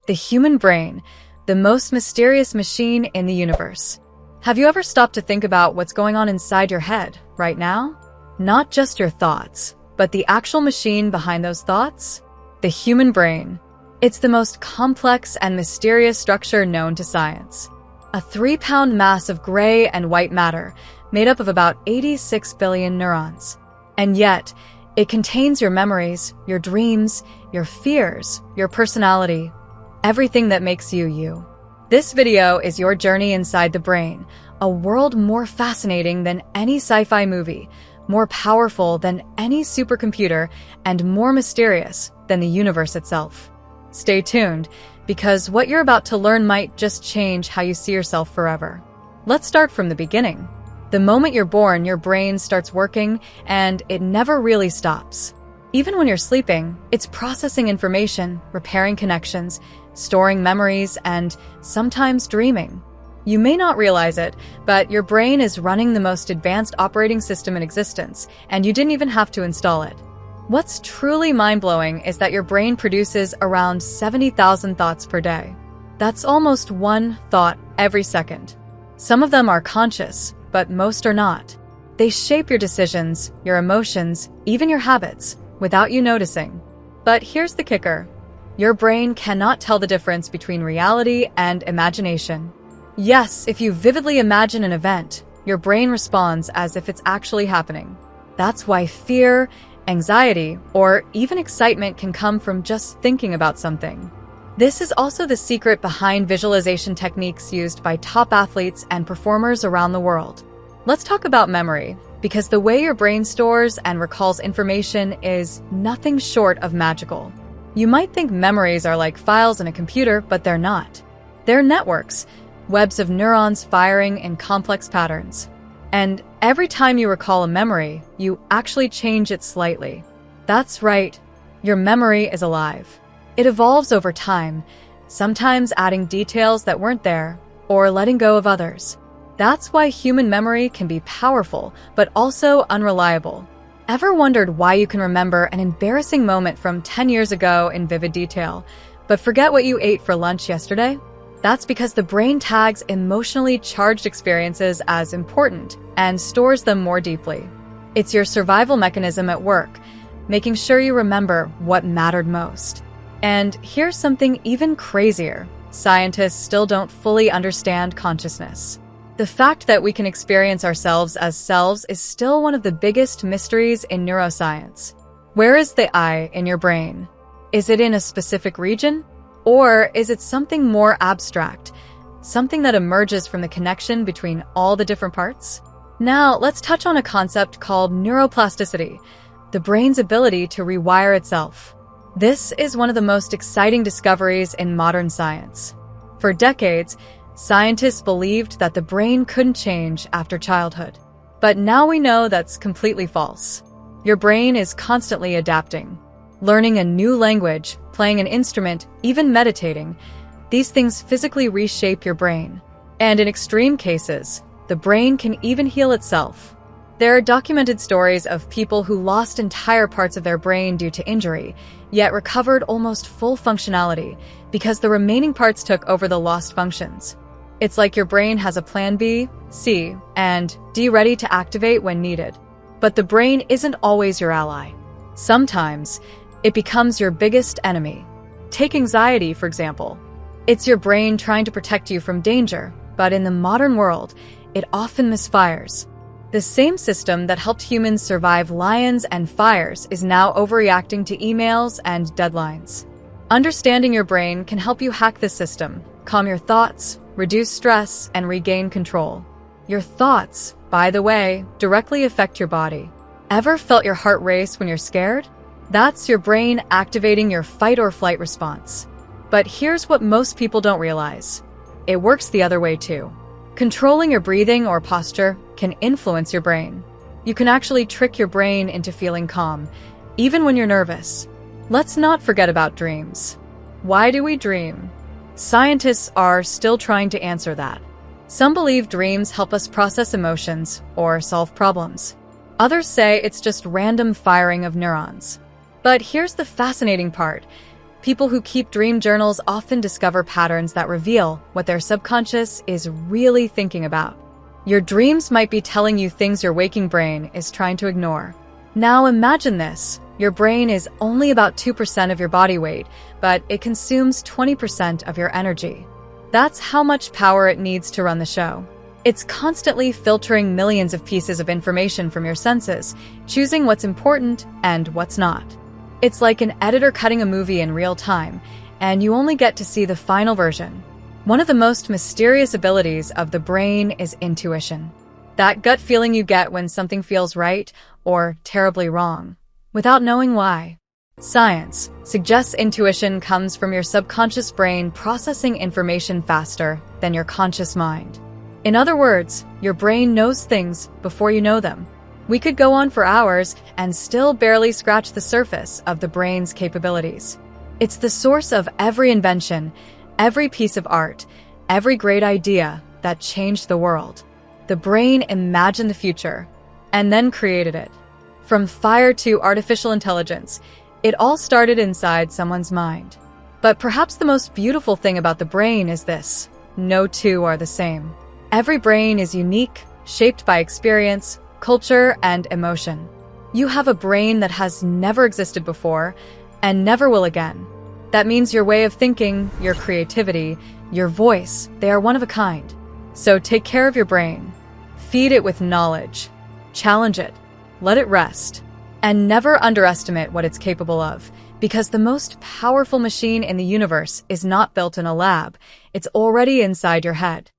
The human brain, the most mysterious machine in the universe. Have you ever stopped to think about what's going on inside your head right now? Not just your thoughts, but the actual machine behind those thoughts? The human brain. It's the most complex and mysterious structure known to science. A 3-pound mass of gray and white matter made up of about 86 billion neurons. And yet, it contains your memories, your dreams, your fears, your personality, everything that makes you you. This video is your journey inside the brain, a world more fascinating than any sci-fi movie, more powerful than any supercomputer, and more mysterious than the universe itself. Stay tuned, because what you're about to learn might just change how you see yourself forever. Let's start from the beginning. The moment you're born, your brain starts working, and it never really stops. Even when you're sleeping, it's processing information, repairing connections, storing memories, and sometimes dreaming. You may not realize it, but your brain is running the most advanced operating system in existence, and you didn't even have to install it. What's truly mind-blowing is that your brain produces around 70,000 thoughts per day. That's almost one thought every second. Some of them are conscious, but most are not. They shape your decisions, your emotions, even your habits, without you noticing. But here's the kicker. Your brain cannot tell the difference between reality and imagination. Yes, if you vividly imagine an event, your brain responds as if it's actually happening. That's why fear, anxiety, or even excitement can come from just thinking about something. This is also the secret behind visualization techniques used by top athletes and performers around the world. Let's talk about memory, because the way your brain stores and recalls information is nothing short of magical. You might think memories are like files in a computer, but they're not. They're networks, webs of neurons firing in complex patterns. And every time you recall a memory, you actually change it slightly. That's right, your memory is alive. It evolves over time, sometimes adding details that weren't there, or letting go of others. That's why human memory can be powerful, but also unreliable. Ever wondered why you can remember an embarrassing moment from 10 years ago in vivid detail, but forget what you ate for lunch yesterday? That's because the brain tags emotionally charged experiences as important and stores them more deeply. It's your survival mechanism at work, making sure you remember what mattered most. And here's something even crazier. Scientists still don't fully understand consciousness. The fact that we can experience ourselves as selves is still one of the biggest mysteries in neuroscience. Where is the I in your brain? Is it in a specific region? Or is it something more abstract, something that emerges from the connection between all the different parts? Now, let's touch on a concept called neuroplasticity, the brain's ability to rewire itself. This is one of the most exciting discoveries in modern science. For decades, scientists believed that the brain couldn't change after childhood. But now we know that's completely false. Your brain is constantly adapting. Learning a new language, playing an instrument, even meditating, these things physically reshape your brain. And in extreme cases, the brain can even heal itself. There are documented stories of people who lost entire parts of their brain due to injury, yet recovered almost full functionality because the remaining parts took over the lost functions. It's like your brain has a plan B, C, and D ready to activate when needed. But the brain isn't always your ally. Sometimes, it becomes your biggest enemy. Take anxiety, for example. It's your brain trying to protect you from danger, but in the modern world, it often misfires. The same system that helped humans survive lions and fires is now overreacting to emails and deadlines. Understanding your brain can help you hack this system, calm your thoughts, reduce stress, and regain control. Your thoughts, by the way, directly affect your body. Ever felt your heart race when you're scared? That's your brain activating your fight or flight response. But here's what most people don't realize. It works the other way too. Controlling your breathing or posture can influence your brain. You can actually trick your brain into feeling calm, even when you're nervous. Let's not forget about dreams. Why do we dream? Scientists are still trying to answer that. Some believe dreams help us process emotions or solve problems. Others say it's just random firing of neurons. But here's the fascinating part. People who keep dream journals often discover patterns that reveal what their subconscious is really thinking about. Your dreams might be telling you things your waking brain is trying to ignore. Now imagine this. Your brain is only about 2% of your body weight, but it consumes 20% of your energy. That's how much power it needs to run the show. It's constantly filtering millions of pieces of information from your senses, choosing what's important and what's not. It's like an editor cutting a movie in real time, and you only get to see the final version. One of the most mysterious abilities of the brain is intuition. That gut feeling you get when something feels right or terribly wrong, without knowing why. Science suggests intuition comes from your subconscious brain processing information faster than your conscious mind. In other words, your brain knows things before you know them. We could go on for hours and still barely scratch the surface of the brain's capabilities. It's the source of every invention, every piece of art, every great idea that changed the world. The brain imagined the future and then created it. From fire to artificial intelligence, it all started inside someone's mind. But perhaps the most beautiful thing about the brain is this: no two are the same. Every brain is unique, shaped by experience, culture, and emotion. You have a brain that has never existed before and never will again. That means your way of thinking, your creativity, your voice, they are one of a kind. So take care of your brain. Feed it with knowledge. Challenge it. Let it rest. And never underestimate what it's capable of, because the most powerful machine in the universe is not built in a lab. It's already inside your head.